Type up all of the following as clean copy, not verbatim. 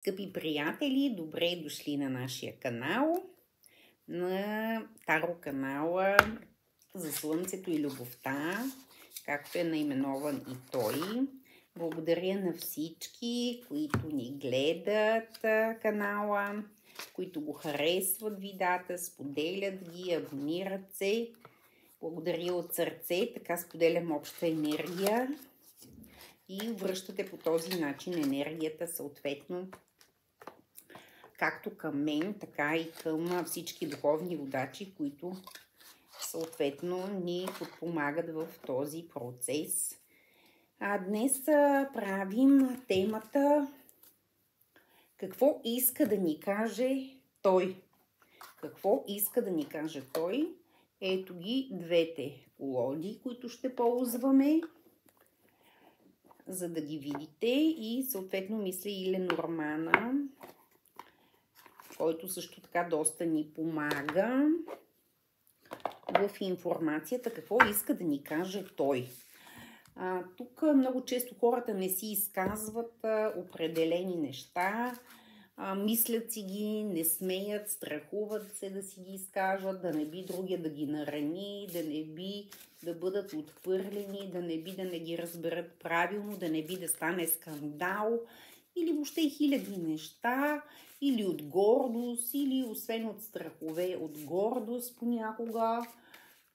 Скъпи приятели, добре дошли на нашия канал, на Таро канала за Слънцето и любовта, както е наименован и той. Благодаря на всички, които ни гледат канала, които го харесват видеята, споделят ги, абонират се. Благодаря от сърце, така споделям обща енергия и връщате по този начин енергията съответно както към мен, така и към всички духовни водачи, които съответно ни подпомагат в този процес. Днес правим темата какво иска да ни каже той. Какво иска да ни каже той? Ето ги двете колоди, които ще ползваме, за да ги видите, и съответно мисля и Ленормана, който също така доста ни помага в информацията, какво иска да ни каже той. Тук много често хората не си изказват определени неща, мислят си ги, не смеят, страхуват се да си ги изкажат, да не би другия да ги нарани, да не би да бъдат отхвърлени, да не би да не ги разберат правилно, да не би да стане скандал или въобще хиляди неща, или от гордост, или освен от страхове, от гордост понякога.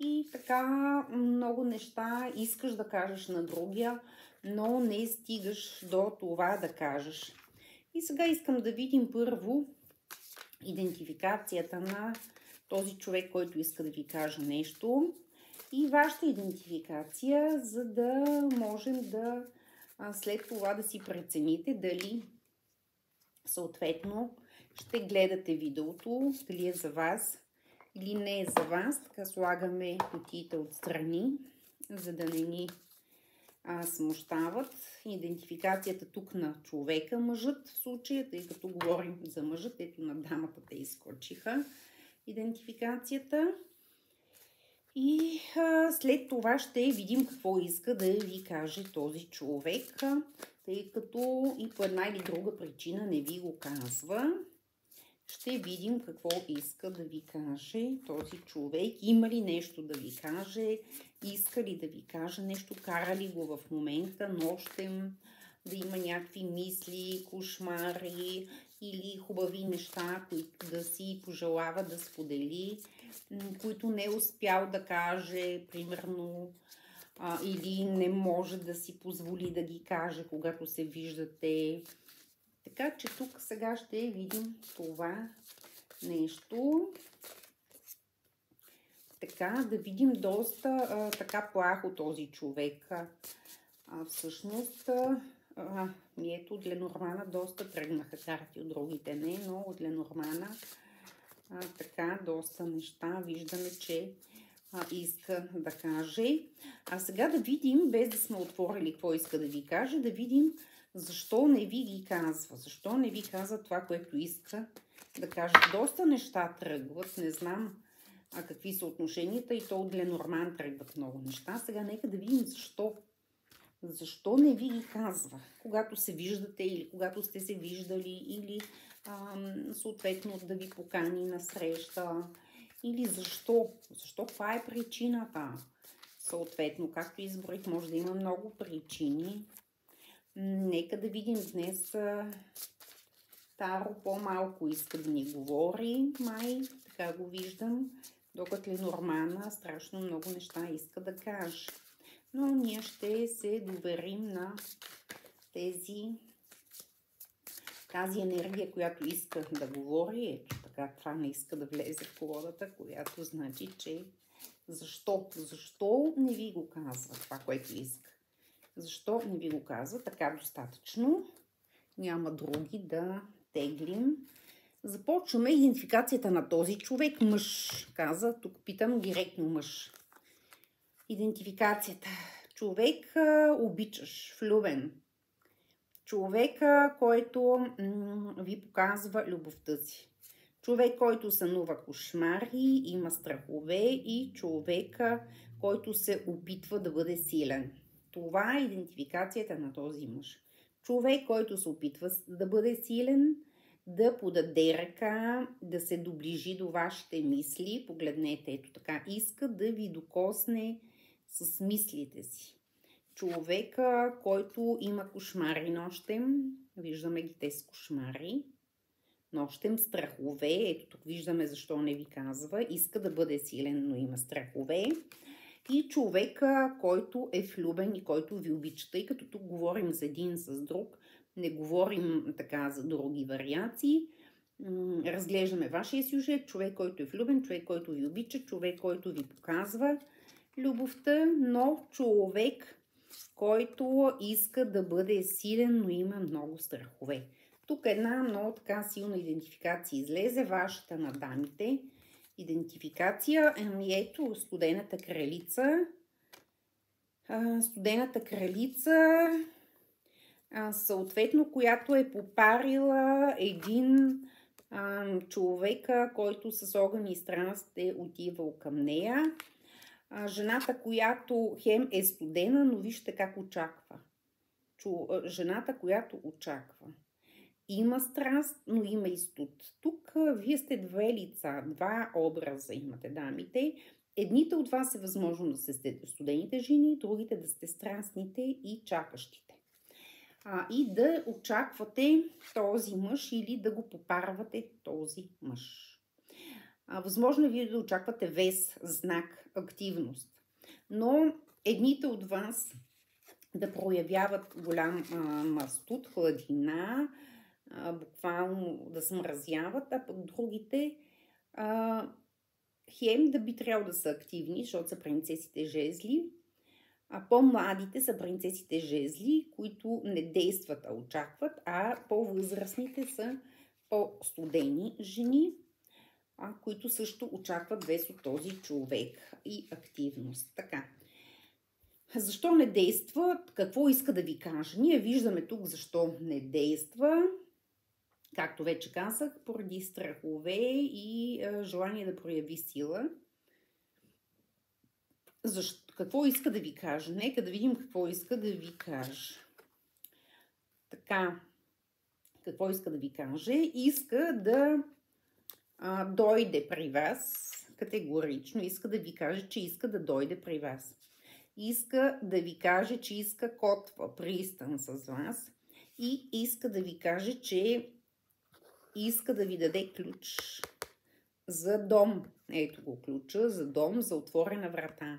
И така много неща искаш да кажеш на другия, но не стигаш до това да кажеш. И сега искам да видим първо идентификацията на този човек, който иска да ви каже нещо, и вашата идентификация, за да можем да след това да си прецените дали съответно ще гледате видеото, дали е за вас или не е за вас. Така слагаме кутиите отстрани, за да не ни смущават. Идентификацията тук на човека, мъжът в случая, тъй като говорим за мъжът, ето на дамата те изскочиха идентификацията. И след това ще видим какво иска да ви каже този човек, тъй като и по една или друга причина не ви го казва. Ще видим какво иска да ви каже този човек. Има ли нещо да ви каже? Иска ли да ви каже нещо? Кара ли го в момента нощем да има някакви мисли, кошмари или хубави неща, които да си пожелава да сподели, които не е успял да каже, примерно, или не може да си позволи да ги каже, когато се виждате. Така че тук сега ще видим това нещо. Така, да видим доста така плахо този човек. Всъщност, ето от Ленормана доста тръгнаха карти, от другите не, но от Ленормана така доста неща виждаме, че иска да каже. А сега да видим, без да сме отворили какво иска да ви каже, да видим защо не ви ги казва. Защо не ви казва това, което иска да каже. Доста неща тръгват, не знам какви са отношенията, и то от Ленорман тръгват много неща. Сега нека да видим защо. Защо не ви ги казва, когато се виждате или когато сте се виждали, или съответно да ви покани на среща, или защо? Защо? Каква е причината? Съответно, както изброих, може да има много причини. Нека да видим днес. Таро по-малко иска да ни говори, май, така го виждам, докато Ленормана страшно много неща иска да каже. Но ние ще се доверим на тази енергия, която иска да говори. Ето така, това не иска да влезе в колодата, която значи, че защо? Защо не ви го казва това, което иска? Защо не ви го казва? Така достатъчно. Няма други да теглим. Започваме идентификацията на този човек. Мъж, каза. Тук питам директно мъж. Идентификацията. Човек обичаш, влюбен. Човека, който ви показва любовта си. Човек, който сънува кошмари, има страхове, и човека, който се опитва да бъде силен. Това е идентификацията на този мъж. Човек, който се опитва да бъде силен, да подаде ръка, да се доближи до вашите мисли. Погледнете, ето така, иска да ви докосне с мислите си. Човека, който има кошмари нощем, виждаме ги тези кошмари, нощем страхове, ето тук виждаме защо не ви казва, иска да бъде силен, но има страхове. И човека, който е влюбен и който ви обича, тъй като тук говорим за един с друг, не говорим така за други вариации. Разглеждаме вашия сюжет, човек, който е влюбен, човек, който ви обича, човек, който ви показва любовта, но човек, който иска да бъде силен, но има много страхове. Тук една много така силна идентификация излезе, вашата на дамите. Идентификация, ето студената кралица. Студената кралица, съответно, която е попарила един човека, който с огън и страст е отивал към нея. Жената, която хем е студена, но вижте как очаква. Жената, която очаква. Има страст, но има и студ. Тук вие сте две лица, два образа имате, дамите. Едните от вас е възможно да сте студените жени, другите да сте страстните и чакащите. И да очаквате този мъж или да го попарвате този мъж. Възможно е вие да очаквате вес, знак, активност. Но едните от вас да проявяват голям студ, хладина, буквално да смразяват, а пък другите хем да би трябвало да са активни, защото са принцесите жезли, а по-младите са принцесите жезли, които не действат, а очакват, а по-възрастните са по-студени жени, които също очакват вес от този човек и активност. Така. Защо не действа? Какво иска да ви кажа? Ние виждаме тук защо не действа. Както вече казах, поради страхове и желание да прояви сила. Какво иска да ви кажа? Нека да видим какво иска да ви каже. Така, какво иска да ви каже? Иска да дойде при вас, категорично, иска да ви каже, че иска да дойде при вас. Иска да ви каже, че иска котва, пристан с вас и иска да ви каже, че иска да ви даде ключ за дом. Ето го ключа за дом, за отворена врата.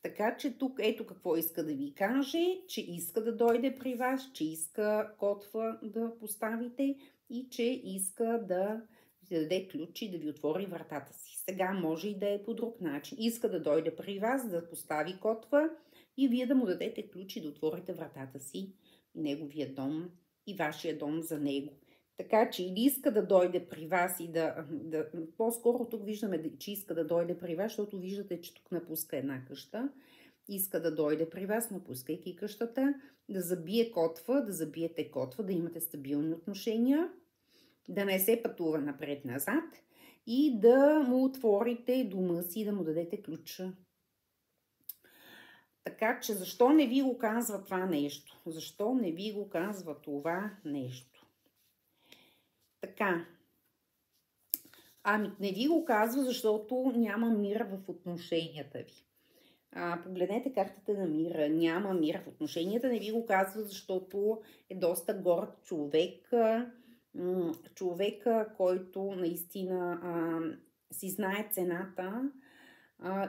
Така че тук ето какво иска да ви каже, че иска да дойде при вас, че иска котва да поставите и че иска да ви даде ключ и да ви отвори вратата си. Сега може и да е по друг начин. Иска да дойде при вас, да постави котва и вие да му дадете ключ и да отворите вратата си, неговия дом и вашия дом за него. Така че или иска да дойде при вас и по-скоро тук виждаме, че иска да дойде при вас, защото виждате, че тук напуска една къща. Иска да дойде при вас, напускайки къщата, да забие котва, да забиете котва, да имате стабилни отношения, да не се пътува напред-назад и да му отворите дома си и да му дадете ключа. Така че защо не ви го казва това нещо? Защо не ви го казва това нещо? Така. Не ви го казва, защото няма мир в отношенията ви. Погледнете картата на мира. Няма мир в отношенията. Не ви го казва, защото е доста горд човек. Човека, който наистина си знае цената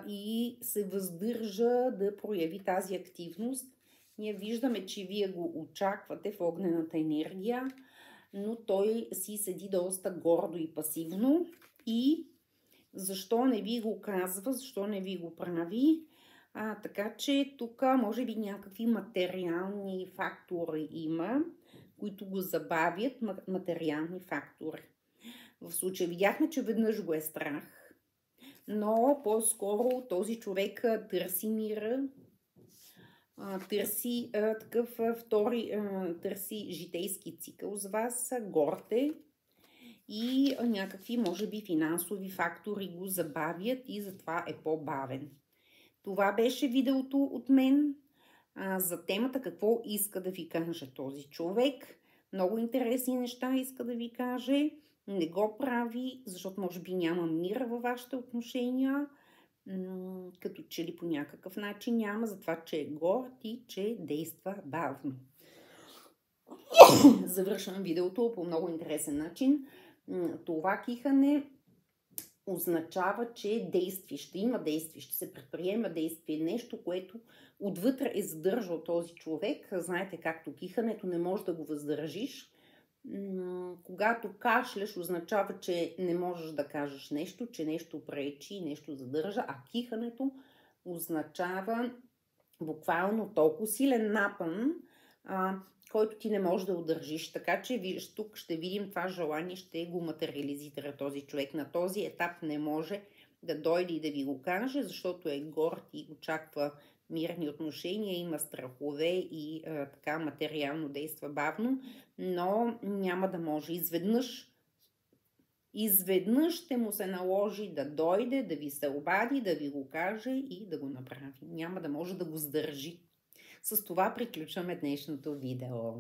и се въздържа да прояви тази активност. Ние виждаме, че вие го очаквате в огнената енергия, но той си седи доста гордо и пасивно. И защо не ви го казва, защо не ви го прави? Така че тук може би някакви материални фактори има, които го забавят, материални фактори. В случая видяхме, че веднъж го е страх, но по-скоро този човек търси мира, търси такъв търси житейски цикъл с вас, горте и някакви, може би, финансови фактори го забавят и затова е по-бавен. Това беше видеото от мен. за темата какво иска да ви каже този човек. Много интересни неща иска да ви каже. Не го прави, защото може би няма мир във вашите отношения. Като че ли по някакъв начин няма, за това, че е горд и че действа бавно. Завършвам видеото по много интересен начин. Това кихане означава, че действие, ще има действие, ще се предприема действие, нещо, което отвътре е задържал този човек. Знаете, както кихането не може да го въздържиш. Когато кашляш, означава, че не можеш да кажеш нещо, че нещо пречи, нещо задържа, а кихането означава буквално толкова силен напън, който ти не можеш да удържиш. Така че виж, тук ще видим това желание, ще го материализира този човек. На този етап не може да дойде и да ви го каже, защото е горд и очаква мирни отношения, има страхове и така материално действа бавно, но няма да може. Изведнъж ще му се наложи да дойде, да ви се обади, да ви го каже и да го направи. Няма да може да го сдържи. С това приключваме днешното видео.